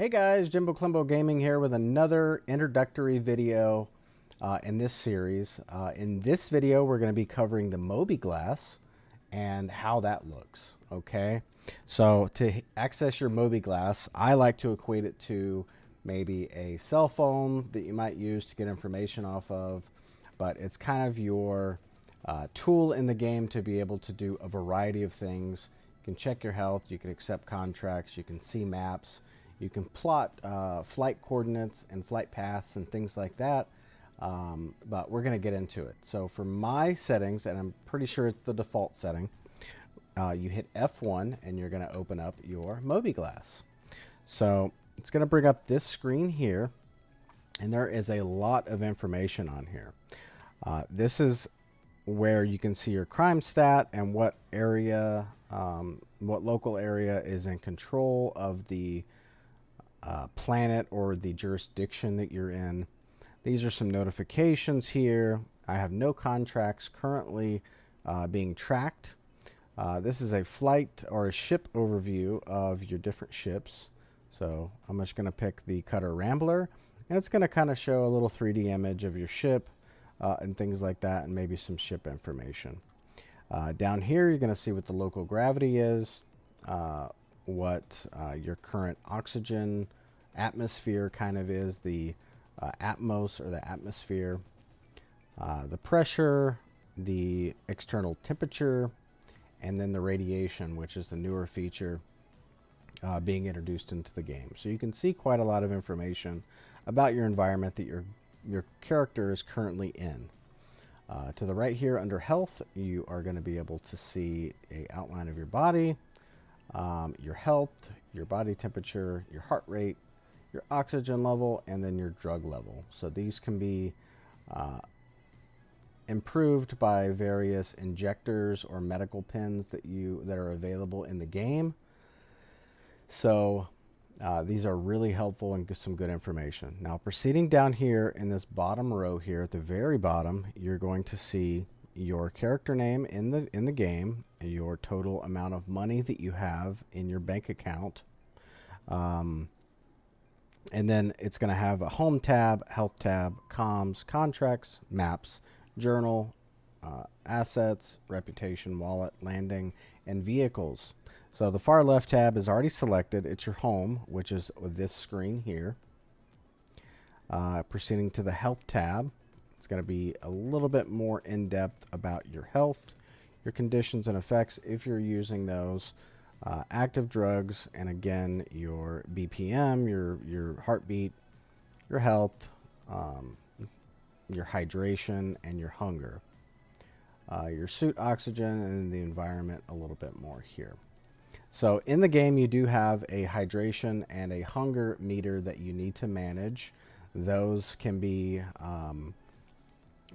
Hey guys, Jimbo Climbo Gaming here with another introductory video in this series. In this video, we're going to be covering the Mobi Glass and how that looks. Okay, so to access your Mobi Glass, I like to equate it to maybe a cell phone that you might use to get information off of, but it's kind of your tool in the game to be able to do a variety of things. You can check your health, you can accept contracts, you can see maps. You can plot flight coordinates and flight paths and things like that, but we're going to get into it. So for my settings, and I'm pretty sure it's the default setting, you hit F1 and you're going to open up your Mobi Glass. So it's going to bring up this screen here, and there is a lot of information on here. This is where you can see your crime stat and what area, what local area is in control of the planet or the jurisdiction that you're in. These are some notifications here. I have no contracts currently being tracked. This is a flight or a ship overview of your different ships. So I'm just going to pick the Cutter Rambler, and it's going to kind of show a little 3D image of your ship and things like that, and maybe some ship information. Down here, you're going to see what the local gravity is, what your current oxygen atmosphere kind of is, the atmos or the atmosphere, the pressure, the external temperature, and then the radiation, which is the newer feature being introduced into the game. So you can see quite a lot of information about your environment that your character is currently in. To the right here under health, you are going to be able to see an outline of your body, your health, your body temperature, your heart rate, your oxygen level, and then your drug level. So these can be improved by various injectors or medical pens that are available in the game. So these are really helpful and some good information. Now, proceeding down here in this bottom row here at the very bottom, you're going to see your character name in the game, your total amount of money that you have in your bank account, and then it's going to have a home tab, health tab, comms, contracts, maps, journal, assets, reputation, wallet, landing, and vehicles. So the far left tab is already selected. It's your home, which is this screen here. Proceeding to the health tab, it's going to be a little bit more in-depth about your health, your conditions and effects if you're using those, active drugs, and again, your BPM, your heartbeat, your health, your hydration, and your hunger. Your suit oxygen, and the environment a little bit more here. So in the game, you do have a hydration and a hunger meter that you need to manage. Those can be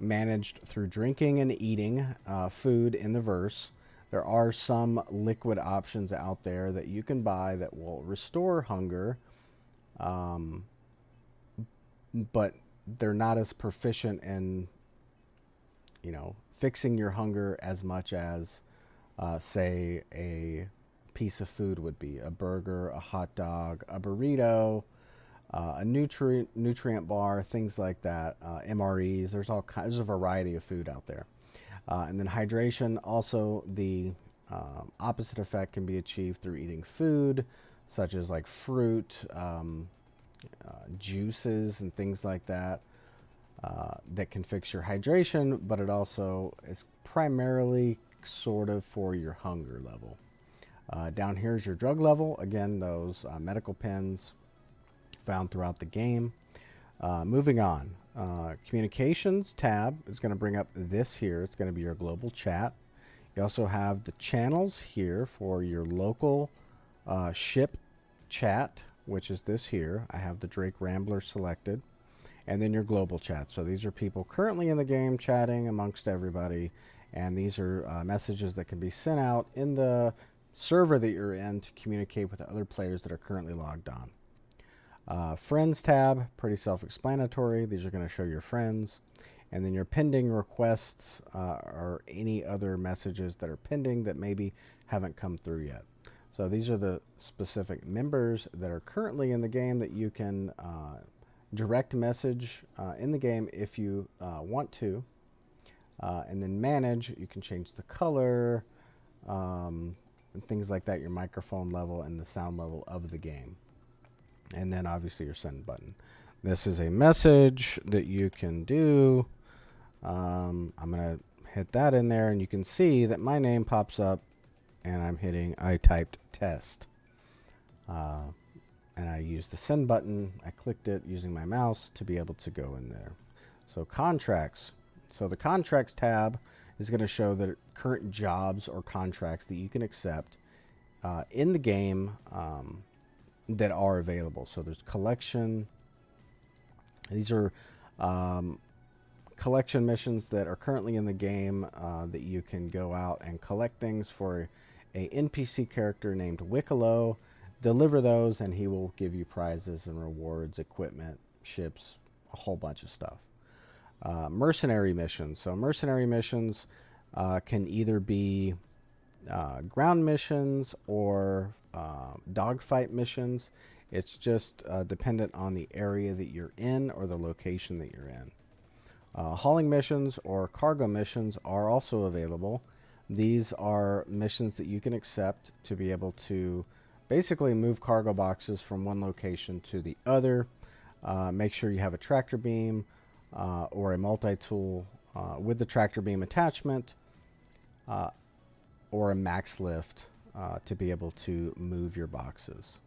managed through drinking and eating food in the verse. There are some liquid options out there that you can buy that will restore hunger, but they're not as proficient in, fixing your hunger as much as, say, a piece of food would be. A burger, a hot dog, a burrito, a nutrient bar, things like that, MREs. There's a variety of food out there. And then hydration, also the opposite effect can be achieved through eating food, such as like fruit, juices, and things like that, that can fix your hydration, but it also is primarily sort of for your hunger level. Down here is your drug level. Again, those medical pens found throughout the game. Moving on, communications tab is going to bring up this here. It's going to be your global chat. You also have the channels here for your local ship chat, which is this here. I have the Drake Rambler selected, and then your global chat. So these are people currently in the game chatting amongst everybody, and these are messages that can be sent out in the server that you're in to communicate with the other players that are currently logged on. Friends tab, pretty self-explanatory. These are going to show your friends. And then your pending requests or any other messages that are pending that maybe haven't come through yet. So these are the specific members that are currently in the game that you can direct message in the game if you want to. And then manage, you can change the color and things like that, your microphone level and the sound level of the game. And then obviously your send button. This is a message that you can do. I'm going to hit that in there, and you can see that my name pops up, and I typed test. And I used the send button. I clicked it using my mouse to be able to go in there. So contracts. So the contracts tab is going to show the current jobs or contracts that you can accept in the game that are available. So there's collection. These are collection missions that are currently in the game that you can go out and collect things for a NPC character named Wicklow. Deliver those, and he will give you prizes and rewards, equipment, ships, a whole bunch of stuff. Mercenary missions. So mercenary missions can either be ground missions or dogfight missions. It's just dependent on the area that you're in or the location that you're in. Hauling missions or cargo missions are also available. These are missions that you can accept to be able to basically move cargo boxes from one location to the other. Make sure you have a tractor beam or a multi-tool with the tractor beam attachment or a max lift to be able to move your boxes.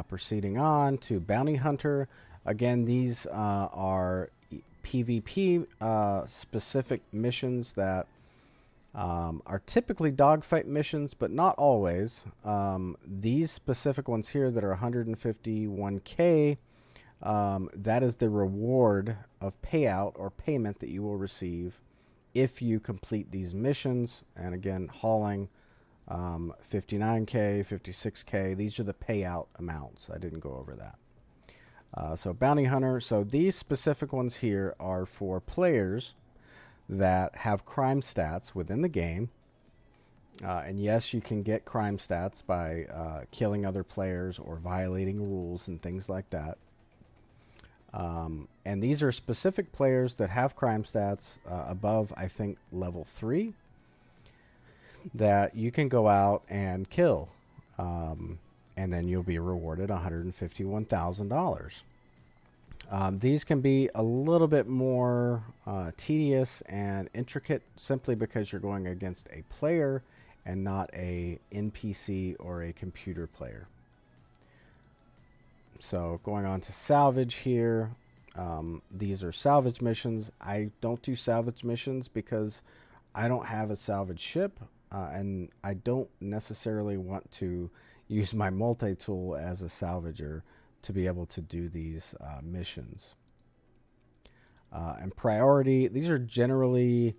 Proceeding on to Bounty Hunter. Again, these are PvP specific missions that are typically dogfight missions, but not always. These specific ones here that are 151K, that is the reward of payout or payment that you will receive if you complete these missions. And again, hauling 59K, 56K, these are the payout amounts. I didn't go over that. So Bounty Hunter, so these specific ones here are for players that have crime stats within the game. And yes, you can get crime stats by killing other players or violating rules and things like that. And these are specific players that have crime stats above, I think, level 3 that you can go out and kill. And then you'll be rewarded $151,000. These can be a little bit more tedious and intricate simply because you're going against a player and not a NPC or a computer player. So going on to salvage here. These are salvage missions. I don't do salvage missions because I don't have a salvage ship, and I don't necessarily want to use my multi-tool as a salvager to be able to do these missions. And priority, these are generally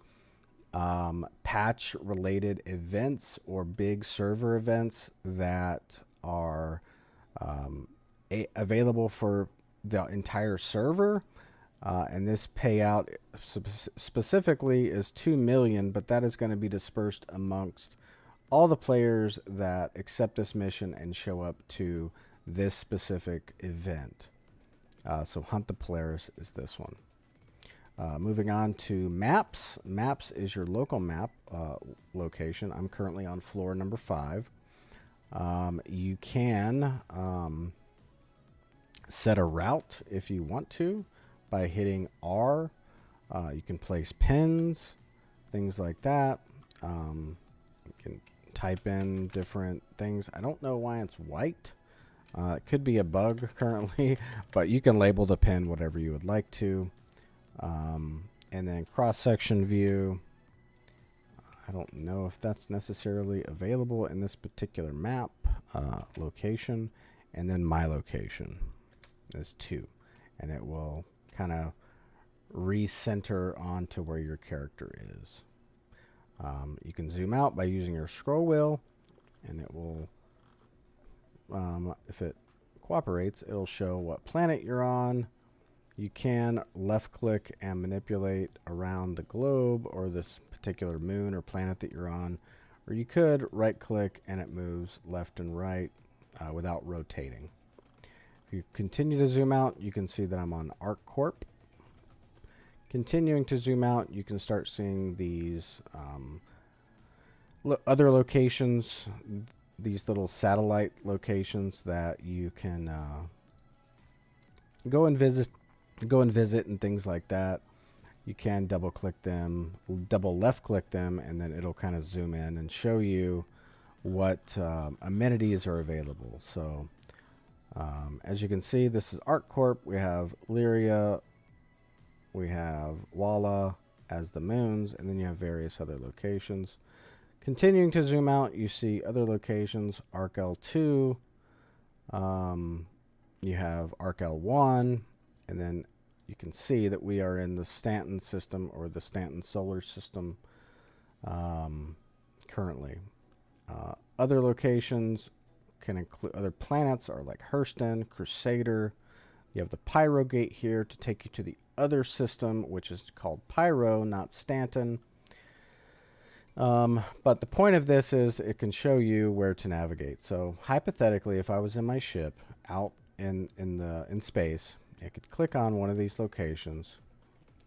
patch-related events or big server events that are available for the entire server. And this payout specifically is 2 million, but that is going to be dispersed amongst all the players that accept this mission and show up to this specific event. So Hunt the Polaris is this one. Moving on to maps. Maps is your local map location. I'm currently on floor number 5. You can set a route if you want to by hitting R. You can place pins, things like that. You can type in different things. I don't know why it's white. It could be a bug currently, but you can label the pin whatever you would like to. And then cross-section view. I don't know if that's necessarily available in this particular map location. And then my location is 2. And it will kind of recenter onto where your character is. You can zoom out by using your scroll wheel, and it will, if it cooperates, it'll show what planet you're on. You can left click and manipulate around the globe or this particular moon or planet that you're on Or you could right click and it moves left and right without rotating. If you continue to zoom out, you can see that I'm on ArcCorp. Continuing to zoom out, you can start seeing these other locations, these little satellite locations that you can go and visit and things like that. You can double click them, double left click them, and then it'll kind of zoom in and show you what amenities are available. So as you can see, this is ArcCorp. We have Lyria, we have Walla as the moons, and then you have various other locations. Continuing to zoom out, you see other locations, ArcL2, you have ArcL1, and then you can see that we are in the Stanton system, or the Stanton solar system currently. Other locations can include other planets are like Hurston, Crusader. You have the Pyro Gate here to take you to the other system, which is called Pyro, not Stanton. But the point of this is it can show you where to navigate. So hypothetically, if I was in my ship out in space, I could click on one of these locations,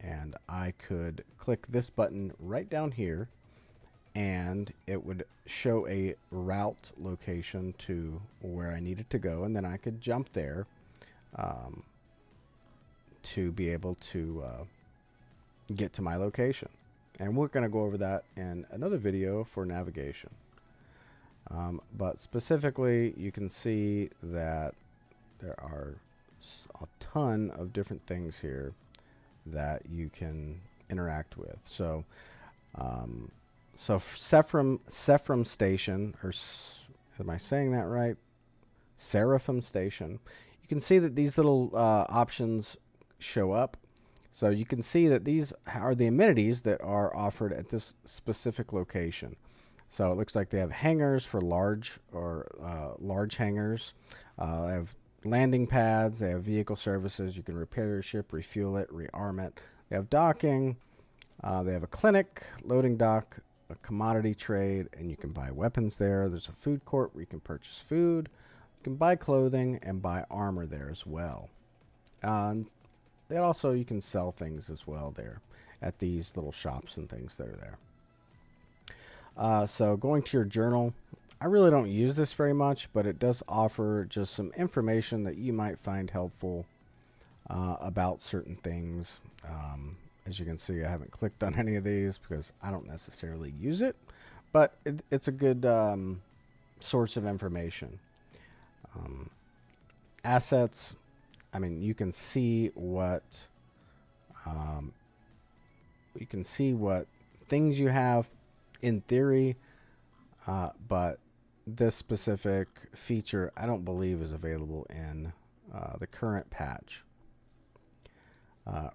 and I could click this button right down here, and it would show a route location to where I needed to go, and then I could jump there to be able to get to my location. And we're going to go over that in another video for navigation. But specifically, you can see that there are a ton of different things here that you can interact with. So, Sephram Station, or am I saying that right? Seraphim Station. You can see that these little options show up. So you can see that these are the amenities that are offered at this specific location. So it looks like they have hangars for large hangars. They have landing pads. They have vehicle services. You can repair your ship, refuel it, rearm it. They have docking. They have a clinic, loading dock, a commodity trade, and you can buy weapons there. There's a food court where you can purchase food. You can buy clothing and buy armor there as well. And also you can sell things as well there at these little shops and things that are there. So going to your journal, I really don't use this very much, but it does offer just some information that you might find helpful about certain things. As you can see, I haven't clicked on any of these because I don't necessarily use it, but it's a good source of information. Assets. I mean, you can see what things you have in theory, but this specific feature I don't believe is available in the current patch.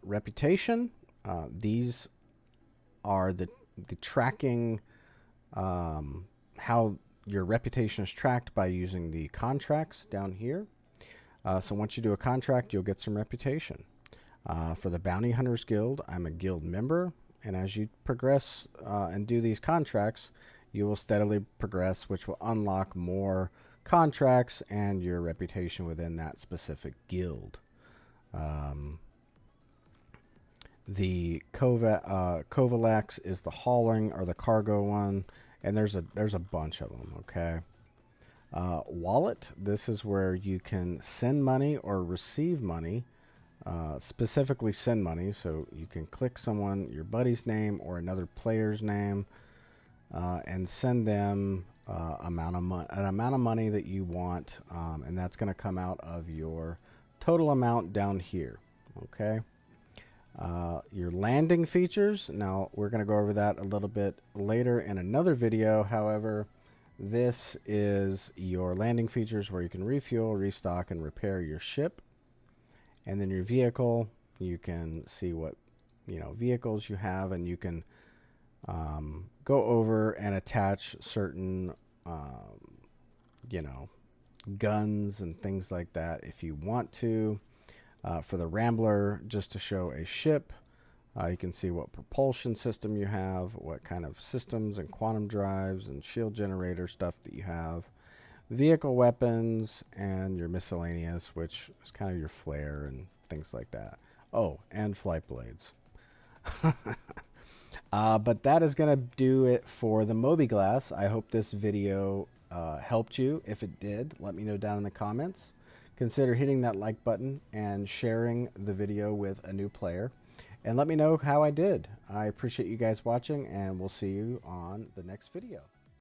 Reputation. These are the tracking, how your reputation is tracked by using the contracts down here. So once you do a contract, you'll get some reputation. For the Bounty Hunters Guild, I'm a guild member, and as you progress and do these contracts, you will steadily progress, which will unlock more contracts and your reputation within that specific guild. The Kovalex is the hauling or the cargo one, and there's a bunch of them. Okay. Wallet, this is where you can send money or receive money, specifically send money. So you can click your buddy's name or another player's name, and send them an amount of money that you want, and that's going to come out of your total amount down here. Okay. Your landing features. Now we're going to go over that a little bit later in another video. However, this is your landing features where you can refuel, restock, and repair your ship. And then your vehicle, you can see what vehicles you have, and you can go over and attach certain guns and things like that if you want to. For the Rambler, just to show a ship, You can see what propulsion system you have, what kind of systems and quantum drives and shield generator stuff that you have, vehicle weapons, and your miscellaneous, which is kind of your flare and things like that. Oh, and flight blades. But that is going to do it for the Mobi Glass. I hope this video helped you. If it did, let me know down in the comments. Consider hitting that like button and sharing the video with a new player. And let me know how I did. I appreciate you guys watching, and we'll see you on the next video.